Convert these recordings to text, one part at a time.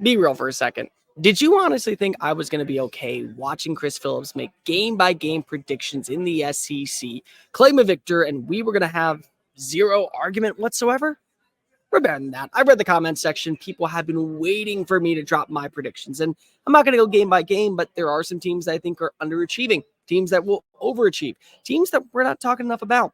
Be real for a second. Did you honestly think I was going to be okay watching Chris Phillips make game-by-game predictions in the SEC, claim a victor, and we were going to have zero argument whatsoever? We're better than that. I read the comment section. People have been waiting for me to drop my predictions, and I'm not going to go game by game, but there are some teams that I think are underachieving, teams that will overachieve, teams that we're not talking enough about.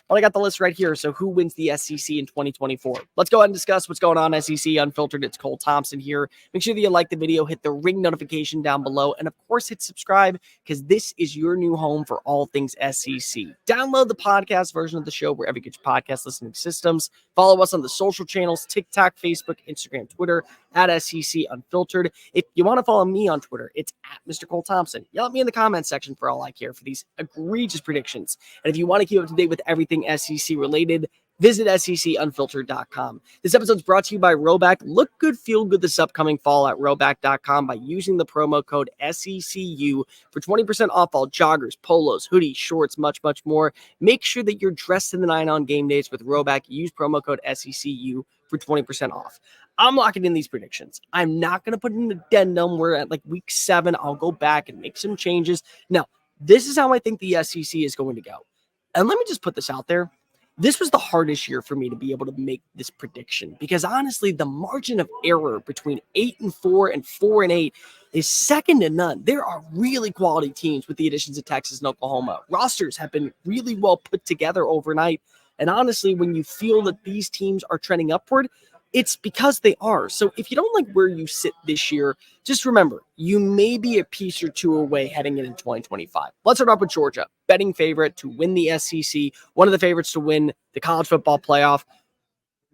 Well, I got the list right here. So who wins the SEC in 2024? Let's go ahead and discuss what's going on. SEC Unfiltered. It's Cole Thompson here. Make sure that you like the video, hit the ring notification down below, and of course hit subscribe because this is your new home for all things SEC. Download the podcast version of the show wherever you get your podcast listening systems. Follow us on the social channels, TikTok, Facebook, Instagram, Twitter, at SEC Unfiltered. If you want to follow me on Twitter, it's at Mr. Cole Thompson. Yell at me in the comments section for all I care for these egregious predictions. And if you want to keep up to date with everything SEC related, visit SECUnfiltered.com. This episode is brought to you by RHOBACK. Look good, feel good this upcoming fall at RHOBACK.com by using the promo code SECU for 20% off all joggers, polos, hoodies, shorts, much, much more. Make sure that you're dressed in the nine on game days with RHOBACK. Use promo code SECU for 20% off. I'm locking in these predictions. I'm not going to put an addendum where at like week 7, I'll go back and make some changes. No, this is how I think the SEC is going to go. And let me just put this out there. This was the hardest year for me to be able to make this prediction because honestly, the margin of error between 8-4 and 4-8 is second to none. There are really quality teams with the additions of Texas and Oklahoma. Rosters have been really well put together overnight. And honestly, when you feel that these teams are trending upward, it's because they are. So if you don't like where you sit this year, just remember, you may be a piece or two away heading into 2025. Let's start off with Georgia, betting favorite to win the SEC, one of the favorites to win the college football playoff.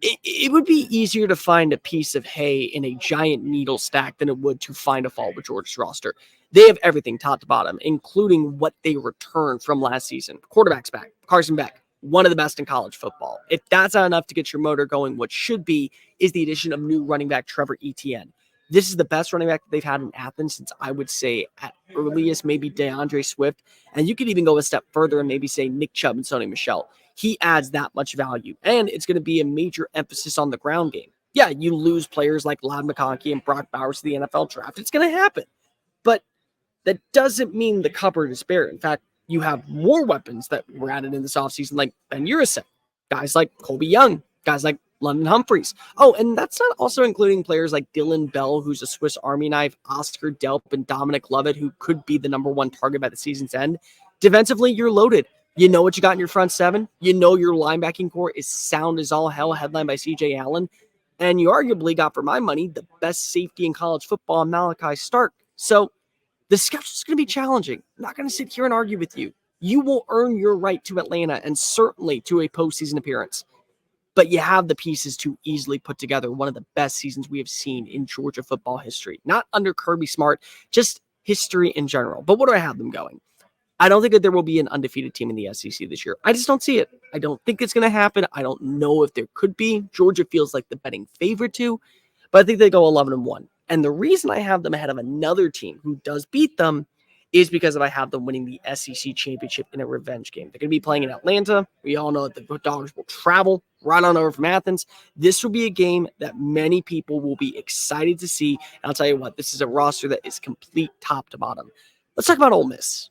It would be easier to find a piece of hay in a giant needle stack than it would to find a fault with Georgia's roster. They have everything top to bottom, including what they returned from last season. Quarterback's back, Carson Beck. One of the best in college football. If that's not enough to get your motor going, what should be is the addition of new running back Trevor Etienne. This is the best running back that they've had in Athens since I would say at earliest maybe DeAndre Swift. And you could even go a step further and maybe say Nick Chubb and Sony Michel. He adds that much value. And it's going to be a major emphasis on the ground game. Yeah, you lose players like Ladd McConkey and Brock Bowers to the NFL draft. It's going to happen. But that doesn't mean the cupboard is bare. In fact, you have more weapons that were added in this offseason, like Ben Urasek, guys like Colby Young, guys like London Humphreys. Oh, and that's not also including players like Dylan Bell, who's a Swiss Army knife, Oscar Delp, and Dominic Lovett, who could be the number one target by the season's end. Defensively, you're loaded. You know what you got in your front seven. You know your linebacking core is sound as all hell, headlined by C.J. Allen. And you arguably got, for my money, the best safety in college football, Malachi Stark. So the schedule is going to be challenging. I'm not going to sit here and argue with you. You will earn your right to Atlanta and certainly to a postseason appearance. But you have the pieces to easily put together one of the best seasons we have seen in Georgia football history. Not under Kirby Smart, just history in general. But what do I have them going? I don't think that there will be an undefeated team in the SEC this year. I just don't see it. I don't think it's going to happen. I don't know if there could be. Georgia feels like the betting favorite to, but I think they go 11-1. And the reason I have them ahead of another team who does beat them is because I have them winning the SEC championship in a revenge game. They're going to be playing in Atlanta. We all know that the Dogs will travel right on over from Athens. This will be a game that many people will be excited to see. And I'll tell you what, this is a roster that is complete top to bottom. Let's talk about Ole Miss.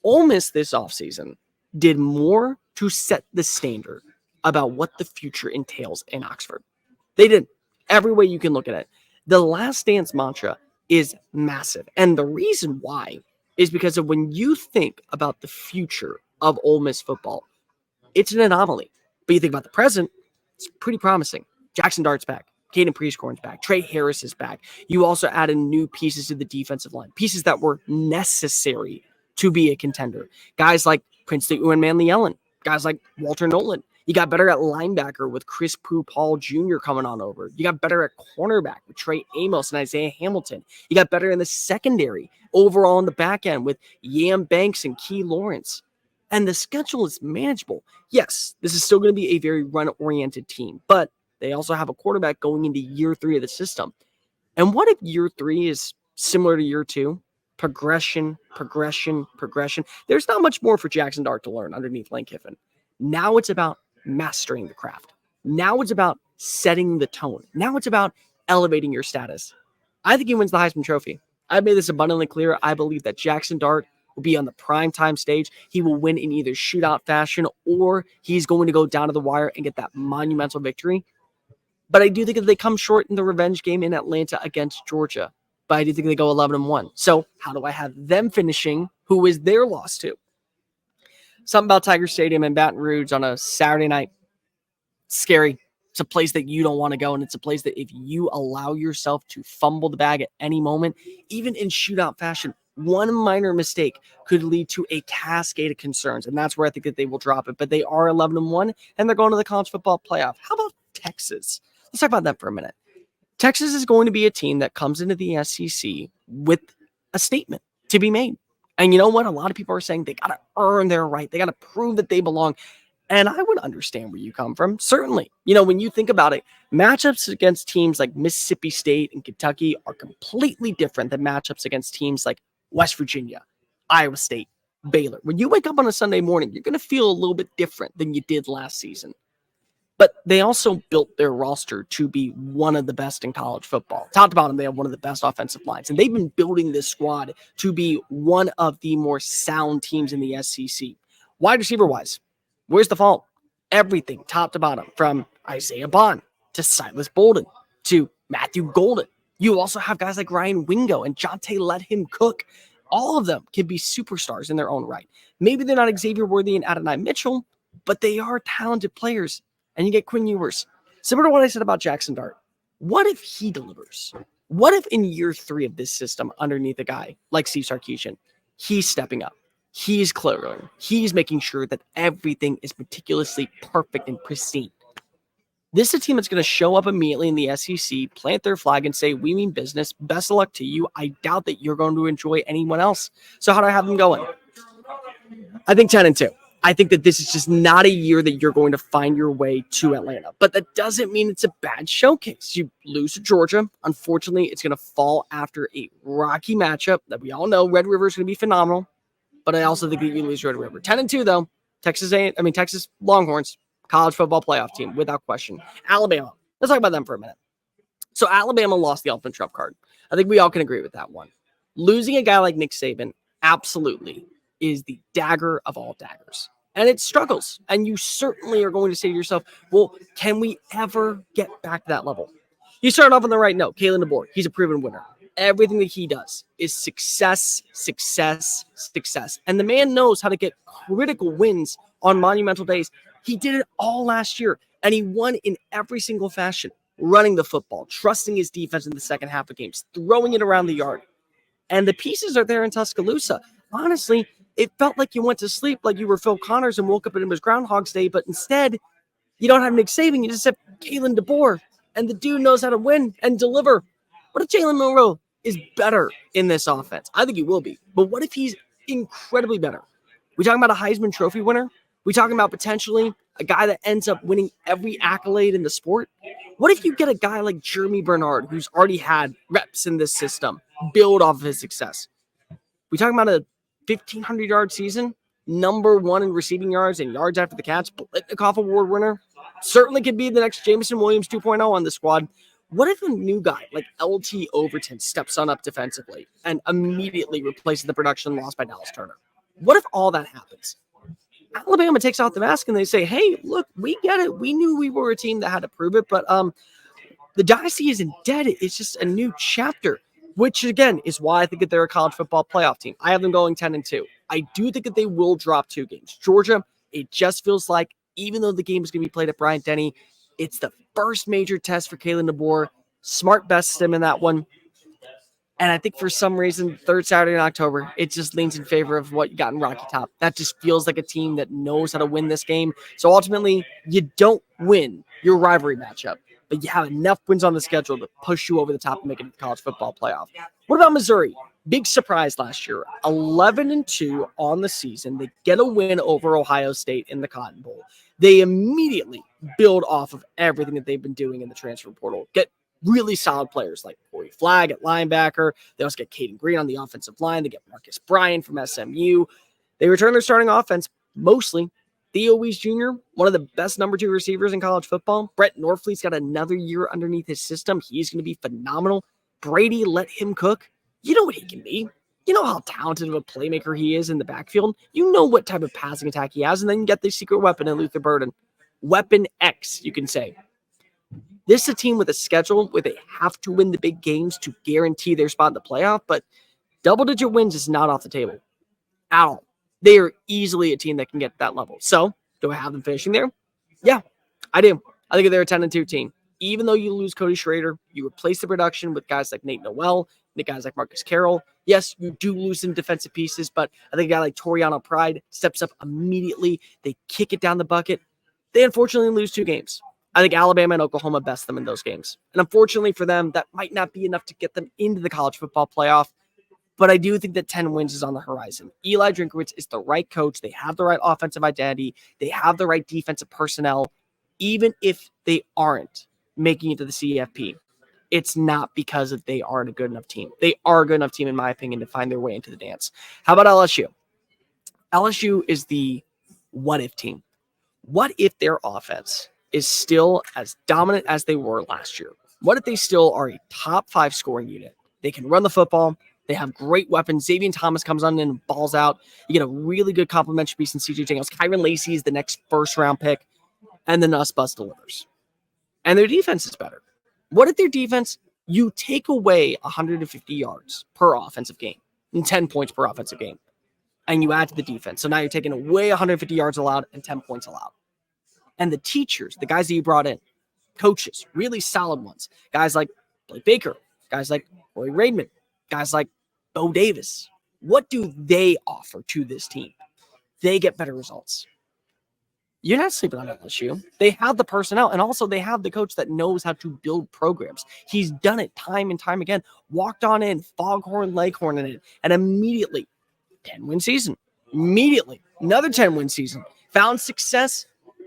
Ole Miss this offseason did more to set the standard about what the future entails in Oxford. They did every way you can look at it. The last dance mantra is massive. And the reason why is because of when you think about the future of Ole Miss football, it's an anomaly. But you think about the present, it's pretty promising. Jackson Dart's back. Caden Prieskorn's back. Trey Harris is back. You also added new pieces to the defensive line, pieces that were necessary to be a contender. Guys like Princely Uwan-Manley-Ellen, guys like Walter Nolan. You got better at linebacker with Chris Paul Jr. coming on over. You got better at cornerback with Trey Amos and Isaiah Hamilton. You got better in the secondary overall in the back end with Yam Banks and Key Lawrence. And the schedule is manageable. Yes, this is still going to be a very run-oriented team, but they also have a quarterback going into year 3 of the system. And what if year 3 is similar to year 2? Progression. There's not much more for Jackson Dart to learn underneath Lane Kiffin. Now it's about mastering the craft. Now it's about setting the tone. Now it's about elevating your status. I think he wins the Heisman Trophy. I've made this abundantly clear. I believe that Jackson Dart will be on the primetime stage. He will win in either shootout fashion or he's going to go down to the wire and get that monumental victory. But I do think that they come short in the revenge game in Atlanta against Georgia. But I do think they go 11-1. So how do I have them finishing? Who is their loss to? Something about Tiger Stadium in Baton Rouge on a Saturday night. Scary. It's a place that you don't want to go, and it's a place that if you allow yourself to fumble the bag at any moment, even in shootout fashion, one minor mistake could lead to a cascade of concerns, and that's where I think that they will drop it. But they are 11-1, and they're going to the college football playoff. How about Texas? Let's talk about that for a minute. Texas is going to be a team that comes into the SEC with a statement to be made. And you know what? A lot of people are saying they got to earn their right. They got to prove that they belong. And I would understand where you come from. Certainly. You know, when you think about it, matchups against teams like Mississippi State and Kentucky are completely different than matchups against teams like West Virginia, Iowa State, Baylor. When you wake up on a Sunday morning, you're going to feel a little bit different than you did last season. But they also built their roster to be one of the best in college football. Top to bottom, they have one of the best offensive lines. And they've been building this squad to be one of the more sound teams in the SEC. Wide receiver-wise, where's the fault? Everything, top to bottom, from Isaiah Bond to Silas Bolden to Matthew Golden. You also have guys like Ryan Wingo and Jonte Let Him Cook. All of them can be superstars in their own right. Maybe they're not Xavier Worthy and Adonai Mitchell, but they are talented players. And you get Quinn Ewers. Similar to what I said about Jackson Dart. What if he delivers? What if in year 3 of this system, underneath a guy like Steve Sarkisian, he's stepping up, he's clearing, he's making sure that everything is meticulously perfect and pristine? This is a team that's going to show up immediately in the SEC, plant their flag, and say, we mean business. Best of luck to you. I doubt that you're going to enjoy anyone else. So how do I have them going? I think 10-2. I think that this is just not a year that you're going to find your way to Atlanta. But that doesn't mean it's a bad showcase. You lose to Georgia. Unfortunately, it's going to fall after a rocky matchup that we all know Red River is going to be phenomenal. But I also think that you lose Red River. 10-2, though. Texas Longhorns, college football playoff team, without question. Alabama. Let's talk about them for a minute. So Alabama lost the elephant trump card. I think we all can agree with that one. Losing a guy like Nick Saban, absolutely, is the dagger of all daggers. And it struggles. And you certainly are going to say to yourself, well, can we ever get back to that level? You start off on the right note. Kalen DeBoer, he's a proven winner. Everything that he does is success, success, success. And the man knows how to get critical wins on monumental days. He did it all last year. And he won in every single fashion. Running the football, trusting his defense in the second half of games, throwing it around the yard. And the pieces are there in Tuscaloosa. Honestly, it felt like you went to sleep like you were Phil Connors and woke up and it was Groundhog's Day, but instead, you don't have Nick Saban, you just have Kalen DeBoer, and the dude knows how to win and deliver. What if Jalen Monroe is better in this offense? I think he will be, but what if he's incredibly better? We talking about a Heisman Trophy winner? We talking about potentially a guy that ends up winning every accolade in the sport? What if you get a guy like Jeremy Bernard, who's already had reps in this system, build off of his success? We talking about a 1,500-yard season, number 1 in receiving yards and yards after the catch, Blitnikoff Award winner, certainly could be the next Jameson Williams 2.0 on the squad. What if a new guy like LT Overton steps on up defensively and immediately replaces the production lost by Dallas Turner? What if all that happens? Alabama takes off the mask and they say, hey, look, we get it. We knew we were a team that had to prove it, but the dynasty isn't dead. It's just a new chapter. Which, again, is why I think that they're a college football playoff team. I have them going 10-2. I do think that they will drop 2 games. Georgia, it just feels like, even though the game is going to be played at Bryant-Denny, it's the first major test for Kalen DeBoer. Smart bests him in that one. And I think for some reason, third Saturday in October, it just leans in favor of what you got in Rocky Top. That just feels like a team that knows how to win this game. So ultimately, you don't win your rivalry matchup, but you have enough wins on the schedule to push you over the top and make it to the college football playoff. What about Missouri? Big surprise last year. 11-2 on the season. They get a win over Ohio State in the Cotton Bowl. They immediately build off of everything that they've been doing in the transfer portal. Get really solid players like Corey Flagg at linebacker. They also get Caden Green on the offensive line. They get Marcus Bryan from SMU. They return their starting offense mostly. Theo Weiss Jr., one of the best number 2 receivers in college football. Brett Norfleet's got another year underneath his system. He's going to be phenomenal. Brady let him cook. You know what he can be. You know how talented of a playmaker he is in the backfield. You know what type of passing attack he has, and then you get the secret weapon in Luther Burden. Weapon X, you can say. This is a team with a schedule where they have to win the big games to guarantee their spot in the playoff, but double-digit wins is not off the table at all. They are easily a team that can get to that level. So, do I have them finishing there? Yeah, I do. I think they're a 10-2 team. Even though you lose Cody Schrader, you replace the production with guys like Nate Noel, the guys like Marcus Carroll. Yes, you do lose some defensive pieces, but I think a guy like Toriano Pride steps up immediately. They kick it down the bucket. They unfortunately lose 2 games. I think Alabama and Oklahoma best them in those games. And unfortunately for them, that might not be enough to get them into the college football playoff. But I do think that 10 wins is on the horizon. Eli Drinkwitz is the right coach. They have the right offensive identity. They have the right defensive personnel. Even if they aren't making it to the CFP, it's not because they aren't a good enough team. They are a good enough team, in my opinion, to find their way into the dance. How about LSU? LSU is the what-if team. What if their offense is still as dominant as they were last year? What if they still are a top 5 scoring unit? They can run the football. They have great weapons. Xavier Thomas comes on and balls out. You get a really good complimentary piece in CJ Daniels. Kyron Lacey is the next first-round pick. And then Us Bus delivers. And their defense is better. What if their defense, you take away 150 yards per offensive game and 10 points per offensive game, and you add to the defense. So now you're taking away 150 yards allowed and 10 points allowed. And the teachers, the guys that you brought in, coaches, really solid ones, guys like Blake Baker, guys like Roy Raymond, guys like Bo Davis, what do they offer to this team? They get better results. You're not sleeping on LSU. They have the personnel, and also they have the coach that knows how to build programs. He's done it time and time again. Walked on in, Foghorn Leghorn in it, and immediately, 10-win season. Immediately, another 10-win season. Found success,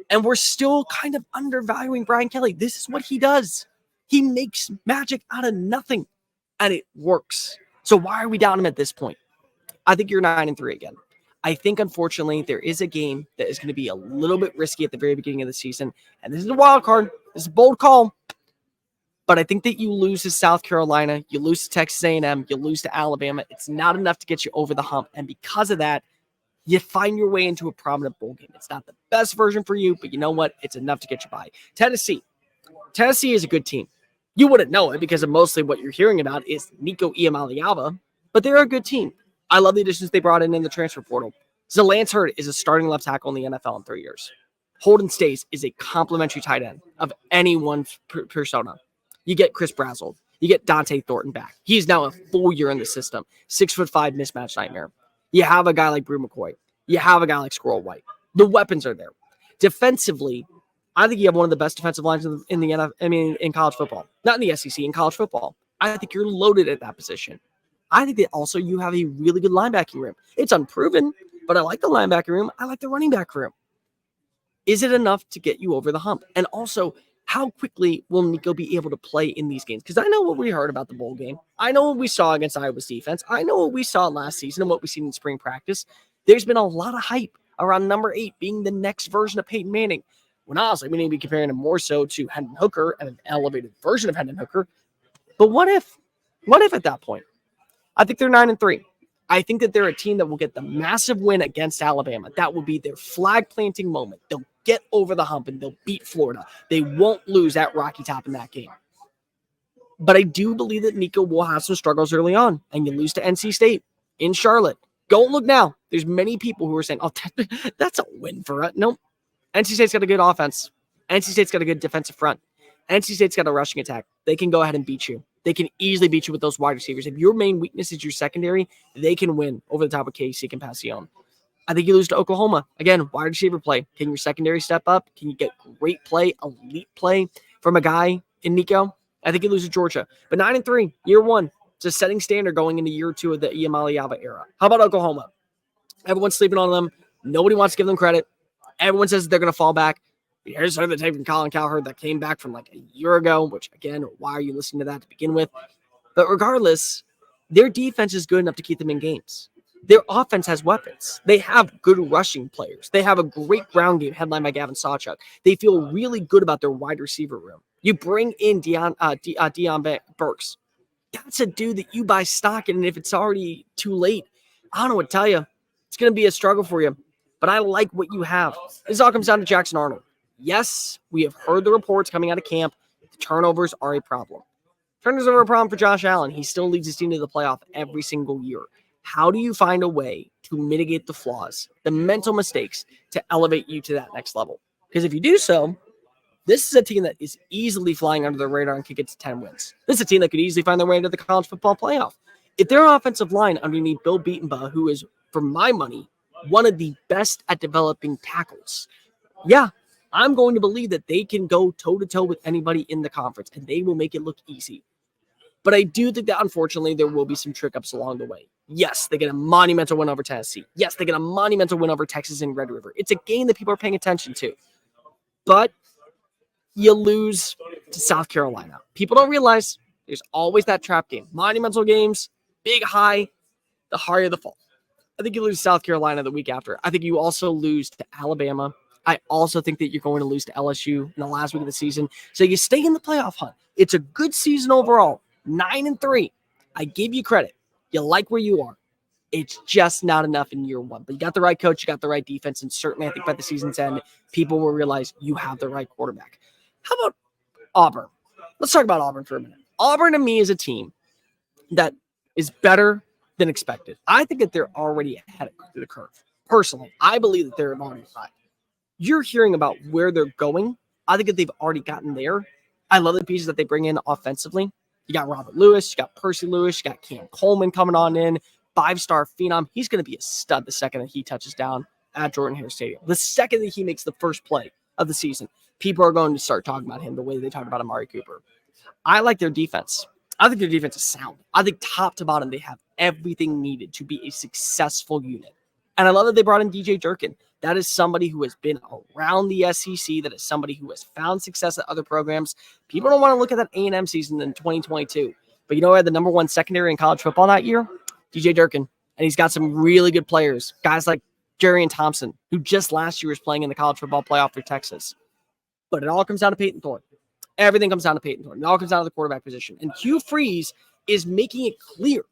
and we're still kind of undervaluing Brian Kelly. This is what he does. He makes magic out of nothing, and it works. So why are we down him at this point? I think you're 9-3 again. I think, unfortunately, there is a game that is going to be a little bit risky at the very beginning of the season. And this is a wild card. This is a bold call. But I think that you lose to South Carolina, you lose to Texas A&M, you lose to Alabama. It's not enough to get you over the hump. And because of that, you find your way into a prominent bowl game. It's not the best version for you, but you know what? It's enough to get you by. Tennessee. Tennessee is a good team. You wouldn't know it because of mostly what you're hearing about is Nico Iamaleava, but they're a good team. I love the additions they brought in the transfer portal. Lance Hurd is a starting left tackle in the NFL in 3 years. Holden Stays is a complimentary tight end of anyone's persona. You get Chris Brazzell. You get Dante Thornton back. He's now a full year in the system. 6'5" mismatch nightmare. You have a guy like Brew McCoy. You have a guy like Squirrel White. The weapons are there. Defensively, I think you have one of the best defensive lines in the NFL. I mean, in college football, not in the SEC. In college football, I think you're loaded at that position. I think that also you have a really good linebacking room. It's unproven, but I like the linebacker room. I like the running back room. Is it enough to get you over the hump? And also, how quickly will Nico be able to play in these games? Because I know what we heard about the bowl game. I know what we saw against Iowa's defense. I know what we saw last season and what we've seen in spring practice. There's been a lot of hype around number 8 being the next version of Peyton Manning. When honestly, we need to be comparing him more so to Hendon Hooker and an elevated version of Hendon Hooker. But what if? What if at that point? I think they're 9-3. I think that they're a team that will get the massive win against Alabama. That will be their flag planting moment. They'll get over the hump and they'll beat Florida. They won't lose at Rocky Top in that game. But I do believe that Nico will have some struggles early on, and you lose to NC State in Charlotte. Go look now. There's many people who are saying, "Oh, that's a win for us." Nope. NC State's got a good offense. NC State's got a good defensive front. NC State's got a rushing attack. They can go ahead and beat you. They can easily beat you with those wide receivers. If your main weakness is your secondary, they can win over the top of KC Compassion. I think you lose to Oklahoma. Again, wide receiver play. Can your secondary step up? Can you get great play, elite play from a guy in Nico? I think you lose to Georgia. But 9-3, year one. It's a setting standard going into year 2 of the Iamaleava era. How about Oklahoma? Everyone's sleeping on them. Nobody wants to give them credit. Everyone says they're going to fall back. Here's the tape from Colin Cowherd that came back from like a year ago, which, again, why are you listening to that to begin with? But regardless, their defense is good enough to keep them in games. Their offense has weapons. They have good rushing players. They have a great ground game headlined by Gavin Sawchuk. They feel really good about their wide receiver room. You bring in Deion Burks. that's a dude that you buy stock in. And if it's already too late, I don't know what to tell you. It's going to be a struggle for you. But I like what you have. This all comes down to Jackson Arnold. Yes, we have heard the reports coming out of camp. The turnovers are a problem. Turnovers are a problem for Josh Allen. He still leads his team to the playoff every single year. How do you find a way to mitigate the flaws, the mental mistakes, to elevate you to that next level? Because if you do so, this is a team that is easily flying under the radar and could get to 10 wins. This is a team that could easily find their way into the college football playoff. If their offensive line underneath Bill Beatonbaugh, who is, for my money, one of the best at developing tackles, yeah, I'm going to believe that they can go toe-to-toe with anybody in the conference, and they will make it look easy. But I do think that, unfortunately, there will be some trick-ups along the way. Yes, they get a monumental win over Tennessee. Yes, they get a monumental win over Texas in Red River. It's a game that people are paying attention to. But you lose to South Carolina. People don't realize there's always that trap game. Monumental games, big high, the higher the fall. I think you lose South Carolina the week after. I think you also lose to Alabama. I also think that you're going to lose to LSU in the last week of the season. So you stay in the playoff hunt. It's a good season overall. 9-3. I give you credit. You like where you are. It's just not enough in year one. But you got the right coach, you got the right defense, and certainly I think by the season's end, people will realize you have the right quarterback. How about Auburn? Let's talk about Auburn for a minute. Auburn to me is a team that is better than expected. I think that they're already ahead of the curve. Personally, I believe that they're already high. You're hearing about where they're going. I think that they've already gotten there. I love the pieces that they bring in offensively. You got Robert Lewis, you got Percy Lewis, you got Cam Coleman coming on in, 5-star phenom. He's going to be a stud the second that he touches down at Jordan-Hare Stadium. The second that he makes the first play of the season, people are going to start talking about him the way they talk about Amari Cooper. I like their defense. I think their defense is sound. I think top to bottom, they have everything needed to be a successful unit. And I love that they brought in DJ Durkin. That is somebody who has been around the SEC. That is somebody who has found success at other programs. People don't want to look at that A&M season in 2022. But you know who had the number one secondary in college football that year? DJ Durkin. And he's got some really good players. Guys like Jerry and Thompson, who just last year was playing in the college football playoff for Texas. But it all comes down to Peyton Thorne. Everything comes down to Peyton Thorne. It all comes down to the quarterback position. And Hugh Freeze is making it clear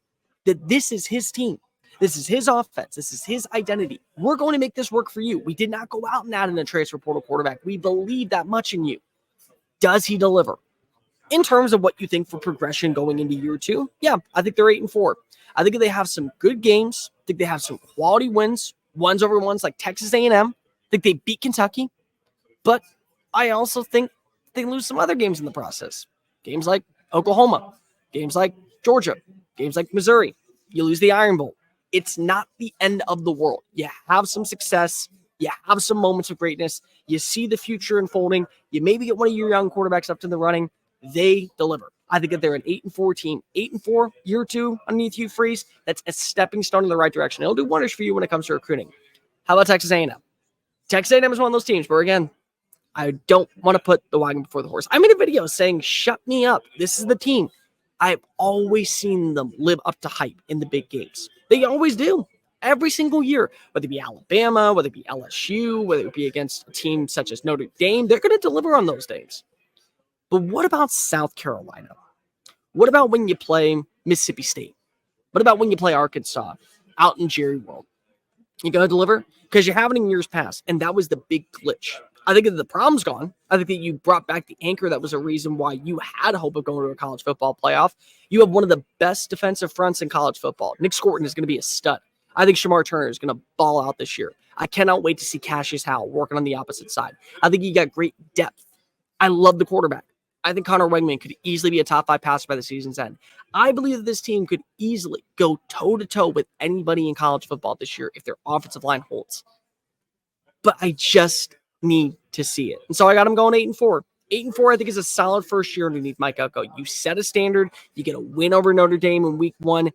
that this is his team. This is his offense. This is his identity. We're going to make this work for you. We did not go out and add in a transfer portal quarterback. We believe that much in you. Does he deliver? In terms of what you think for progression going into year two, yeah, I think they're 8-4. I think they have some good games. I think they have some quality wins, ones over ones like Texas A&M. I think they beat Kentucky. But I also think they lose some other games in the process. Games like Oklahoma, games like Georgia, games like Missouri. You lose the Iron Bowl. It's not the end of the world. You have some success. You have some moments of greatness. You see the future unfolding. You maybe get one of your young quarterbacks up to the running. They deliver. I think that they're an 8-4 team. 8-4, year two underneath Hugh Freeze. That's a stepping stone in the right direction. It'll do wonders for you when it comes to recruiting. How about Texas A&M? Texas A&M is one of those teams where, again, I don't want to put the wagon before the horse. I made a video saying, shut me up. This is the team. I've always seen them live up to hype in the big games. They always do. Every single year, whether it be Alabama, whether it be LSU, whether it be against a team such as Notre Dame, they're going to deliver on those days. But what about South Carolina? What about when you play Mississippi State? What about when you play Arkansas out in Jerry World? You going to deliver? Because you haven't in years past, and that was the big glitch. I think that the problem's gone. I think that you brought back the anchor that was a reason why you had hope of going to a college football playoff. You have one of the best defensive fronts in college football. Nick Scorton is going to be a stud. I think Shamar Turner is going to ball out this year. I cannot wait to see Cassius Howell working on the opposite side. I think you got great depth. I love the quarterback. I think Connor Wegman could easily be a top 5 passer by the season's end. I believe that this team could easily go toe-to-toe with anybody in college football this year if their offensive line holds. But I just need to see it. And so I got them going 8-4. 8-4, I think, is a solid first year underneath Mike Elko. You set a standard. You get a win over Notre Dame in week 1,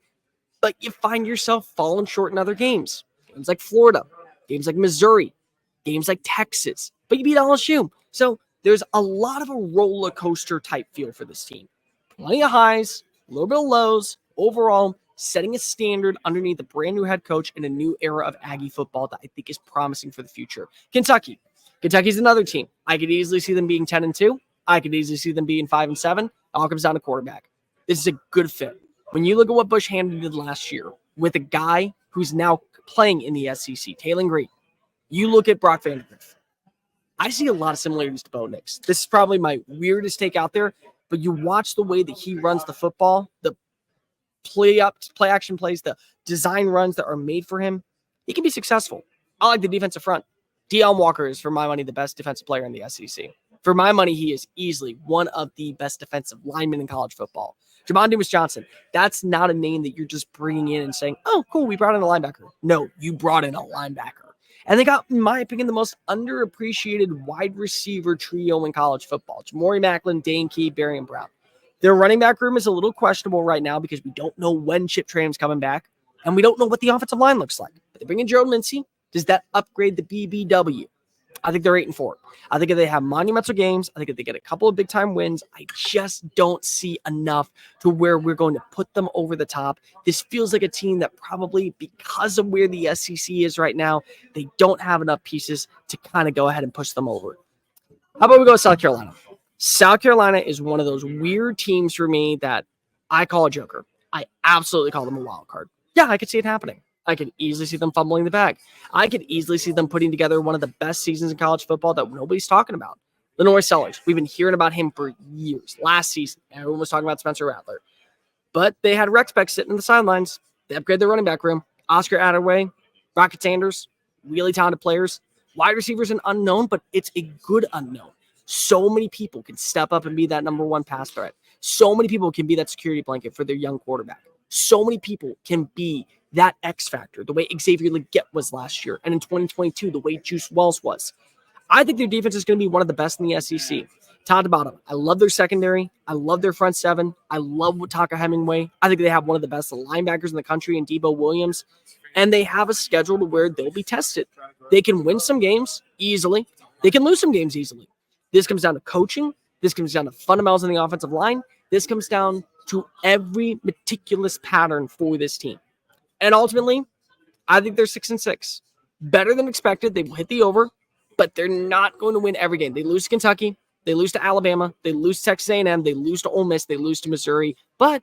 but you find yourself falling short in other games. Games like Florida, games like Missouri, games like Texas, but you beat LSU. So there's a lot of a roller coaster type feel for this team. Plenty of highs, a little bit of lows. Overall, setting a standard underneath a brand new head coach in a new era of Aggie football that I think is promising for the future. Kentucky's another team. I could easily see them being 10-2. I could easily see them being 5-7. It all comes down to quarterback. This is a good fit. When you look at what Bush Hamdan did last year with a guy who's now playing in the SEC, Taylor Green, you look at Brock Vanderbilt. I see a lot of similarities to Bo Nix. This is probably my weirdest take out there, but you watch the way that he runs the football, the play action plays, the design runs that are made for him, he can be successful. I like the defensive front. Deion Walker is, for my money, the best defensive player in the SEC. For my money, he is easily one of the best defensive linemen in college football. Jamon Dumas-Johnson, that's not a name that you're just bringing in and saying, oh, cool, we brought in a linebacker. No, you brought in a linebacker. And they got, in my opinion, the most underappreciated wide receiver trio in college football. Jamori Macklin, Dane Key, Barian Brown. Their running back room is a little questionable right now because we don't know when Chip Trayanum's coming back, and we don't know what the offensive line looks like. But they bring in Gerald Mincey. Does that upgrade the BBW? I think they're 8-4. I think if they have monumental games, I think if they get a couple of big-time wins, I just don't see enough to where we're going to put them over the top. This feels like a team that probably, because of where the SEC is right now, they don't have enough pieces to kind of go ahead and push them over. How about we go to South Carolina? South Carolina is one of those weird teams for me that I call a joker. I absolutely call them a wild card. Yeah, I could see it happening. I could easily see them fumbling the bag. I could easily see them putting together one of the best seasons in college football that nobody's talking about. Lenoir Sellers, we've been hearing about him for years. Last season, everyone was talking about Spencer Rattler. But they had Rex Beck sitting in the sidelines. They upgraded their running back room. Oscar Attaway, Rocket Sanders, really talented players. Wide receivers an unknown, but it's a good unknown. So many people can step up and be that number one pass threat. So many people can be that security blanket for their young quarterback. So many people can be that X factor, the way Xavier Legette was last year, and in 2022, the way Juice Wells was. I think their defense is going to be one of the best in the SEC. Top to bottom, I love their secondary. I love their front seven. I love Taka Hemingway. I think they have one of the best linebackers in the country in Debo Williams, and they have a schedule to where they'll be tested. They can win some games easily. They can lose some games easily. This comes down to coaching. This comes down to fundamentals in the offensive line. This comes down to every meticulous pattern for this team. And ultimately, I think they're 6-6. Better than expected. They will hit the over, but they're not going to win every game. They lose to Kentucky. They lose to Alabama. They lose to Texas A&M. They lose to Ole Miss. They lose to Missouri. But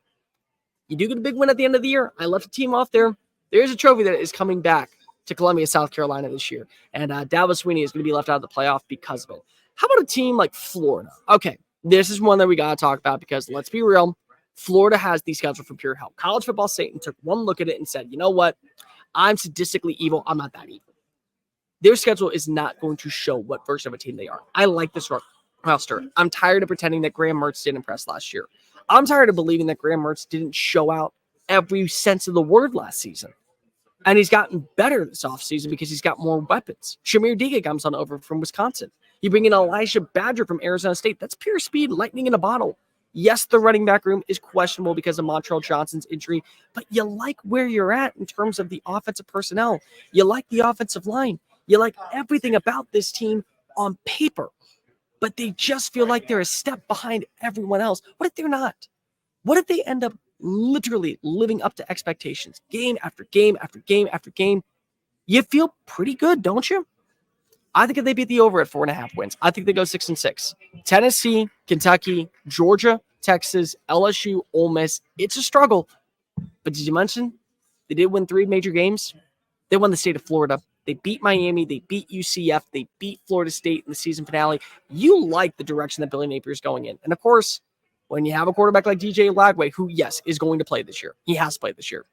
you do get a big win at the end of the year. I left the team off there. There's a trophy that is coming back to Columbia, South Carolina this year. And Dallas Sweeney is going to be left out of the playoff because of it. How about a team like Florida? Okay, this is one that we got to talk about because let's be real. Florida has the schedule for pure hell. College Football Satan took one look at it and said, you know what? I'm sadistically evil. I'm not that evil. Their schedule is not going to show what version of a team they are. I like this roster. I'm tired of pretending that Graham Mertz didn't impress last year. I'm tired of believing that Graham Mertz didn't show out every sense of the word last season. And he's gotten better this offseason because he's got more weapons. Shamir Diga comes on over from Wisconsin. You bring in Elijah Badger from Arizona State. That's pure speed, lightning in a bottle. Yes, the running back room is questionable because of Montrell Johnson's injury, but you like where you're at in terms of the offensive personnel. You like the offensive line. You like everything about this team on paper, but they just feel like they're a step behind everyone else. What if they're not? What if they end up literally living up to expectations game after game after game after game? You feel pretty good, don't you? I think if they beat the over at 4.5 wins, I think they go 6-6. Tennessee, Kentucky, Georgia, Texas, LSU, Ole Miss. It's a struggle. But did you mention they did win 3 major games? They won the state of Florida. They beat Miami. They beat UCF. They beat Florida State in the season finale. You like the direction that Billy Napier's going in. And of course, when you have a quarterback like DJ Lagway, who, yes, is going to play this year. He has played this year.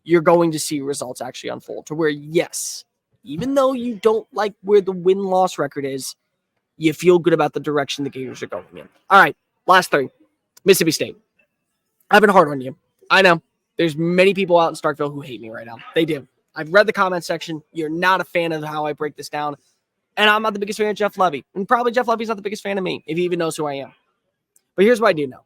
You're going to see results actually unfold to where, yes, even though you don't like where the win-loss record is, you feel good about the direction the Gators are going in. All right, last 3. Mississippi State. I've been hard on you. I know. There's many people out in Starkville who hate me right now. They do. I've read the comment section. You're not a fan of how I break this down. And I'm not the biggest fan of Jeff Levy. And probably Jeff Levy's not the biggest fan of me, if he even knows who I am. But here's what I do know.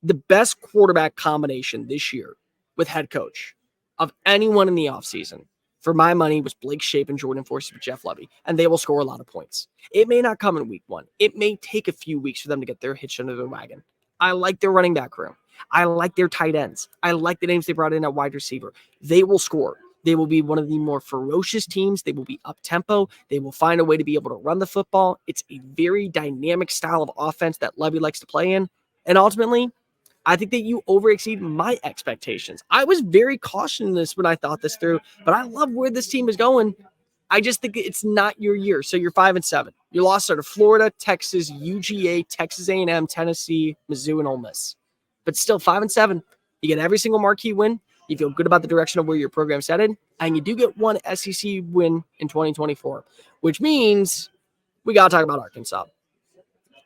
The best quarterback combination this year with head coach of anyone in the offseason, for my money, was Blake Shape and Jordan Forsythe with Jeff Levy, and they will score a lot of points. It may not come in week 1. It may take a few weeks for them to get their hitch under the wagon. I like their running back room. I like their tight ends. I like the names they brought in at wide receiver. They will score. They will be one of the more ferocious teams. They will be up-tempo. They will find a way to be able to run the football. It's a very dynamic style of offense that Levy likes to play in. And ultimately, I think that you overexceed my expectations. I was very cautious in this when I thought this through, but I love where this team is going. I just think it's not your year. So you're 5-7. You lost to Florida, Texas, UGA, Texas A&M, Tennessee, Mizzou, and Ole Miss. But still 5-7. You get every single marquee win. You feel good about the direction of where your program's headed, and you do get one SEC win in 2024, which means we got to talk about Arkansas.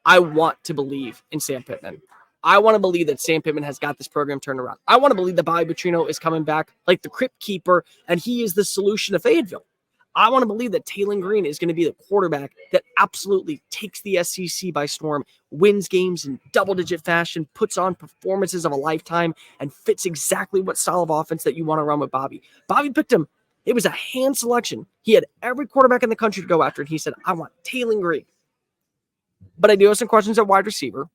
I want to believe in Sam Pittman. I want to believe that Sam Pittman has got this program turned around. I want to believe that Bobby Petrino is coming back like the crypt keeper, and he is the solution to Fayetteville. I want to believe that Taylon Green is going to be the quarterback that absolutely takes the SEC by storm, wins games in double-digit fashion, puts on performances of a lifetime, and fits exactly what style of offense that you want to run with Bobby. Bobby picked him. It was a hand selection. He had every quarterback in the country to go after, and he said, I want Taylon Green. But I do have some questions at wide receiver.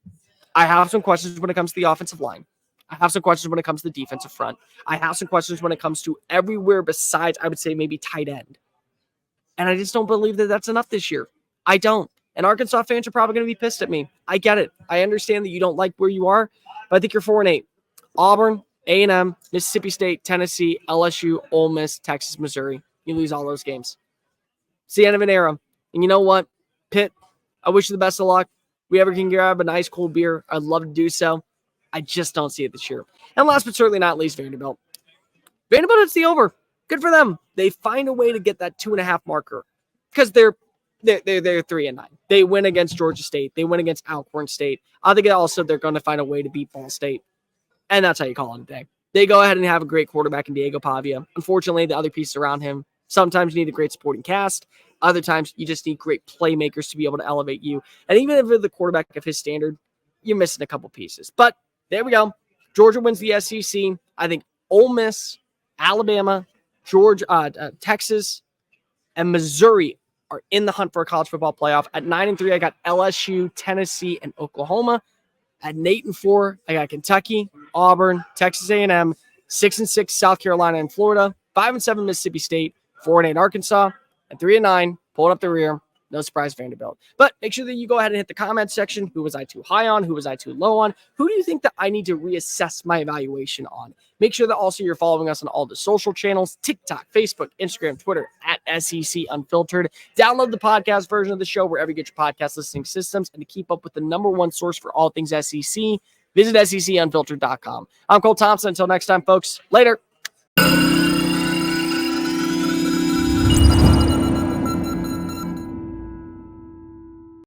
I have some questions when it comes to the offensive line. I have some questions when it comes to the defensive front. I have some questions when it comes to everywhere besides, I would say, maybe tight end. And I just don't believe that that's enough this year. I don't. And Arkansas fans are probably going to be pissed at me. I get it. I understand that you don't like where you are, but I think you're 4-8. Auburn, A&M, Mississippi State, Tennessee, LSU, Ole Miss, Texas, Missouri. You lose all those games. It's the end of an era. And you know what? Pitt, I wish you the best of luck. If we ever can grab a nice cold beer, I'd love to do so. I just don't see it this year. And last but certainly not least, Vanderbilt. Vanderbilt hits the over. Good for them. They find a way to get that 2.5 marker because they're 3-9. They win against Georgia State. They win against Alcorn State. I think also they're going to find a way to beat Ball State. And that's how you call it a day. They go ahead and have a great quarterback in Diego Pavia. Unfortunately, the other pieces around him, sometimes you need a great supporting cast. Other times you just need great playmakers to be able to elevate you. And even if you're the quarterback of his standard, you're missing a couple pieces. But there we go. Georgia wins the SEC. I think Ole Miss, Alabama, Georgia, Texas, and Missouri are in the hunt for a college football playoff. At 9-3, I got LSU, Tennessee, and Oklahoma. At 8-4, I got Kentucky, Auburn, Texas A&M, 6-6, South Carolina and Florida, 5-7, Mississippi State, 4-8, Arkansas, and 3-9, pulling up the rear. No surprise, Vanderbilt. But make sure that you go ahead and hit the comment section. Who was I too high on? Who was I too low on? Who do you think that I need to reassess my evaluation on? Make sure that also you're following us on all the social channels, TikTok, Facebook, Instagram, Twitter, at SEC Unfiltered. Download the podcast version of the show wherever you get your podcast listening systems. And to keep up with the #1 source for all things SEC, visit SECUnfiltered.com. I'm Cole Thompson. Until next time, folks. Later.